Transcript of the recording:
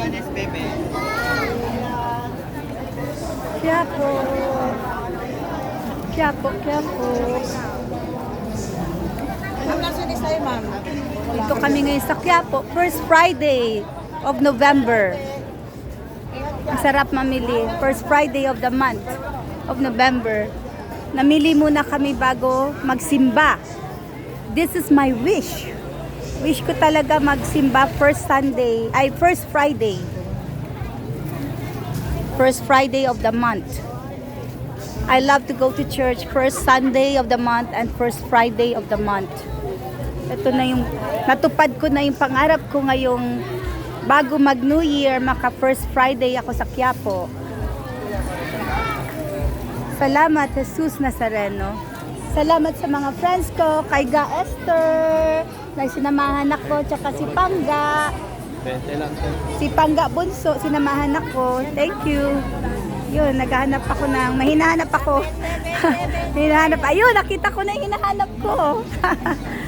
Planes, bebe. Quiapo. Quiapo, Quiapo. Ma'am, nasa ni sa'yo, ma'am? Dito kami ngayon sa Quiapo. First Friday of November. Ang sarap mamili. First Friday of the month of November. Namili muna kami bago magsimba. This is my wish. Wish ko talaga magsimba first Sunday, ay first Friday. First Friday of the month. I love to go to church first Sunday of the month and first Friday of the month. Ito na yung, natupad ko na yung pangarap ko ngayong bago mag New Year, maka first Friday ako sa Quiapo. Salamat, Jesus Nazareno. Salamat sa mga friends ko, kay Ga Esther, na sinamahan ako, tsaka si Pangga. Si Pangga Bunso, sinamahan ako. Thank you. Yun, naghahanap ako ng, mahinahanap ako. Hinahanap, ayun, nakita ko na yung hinahanap ko.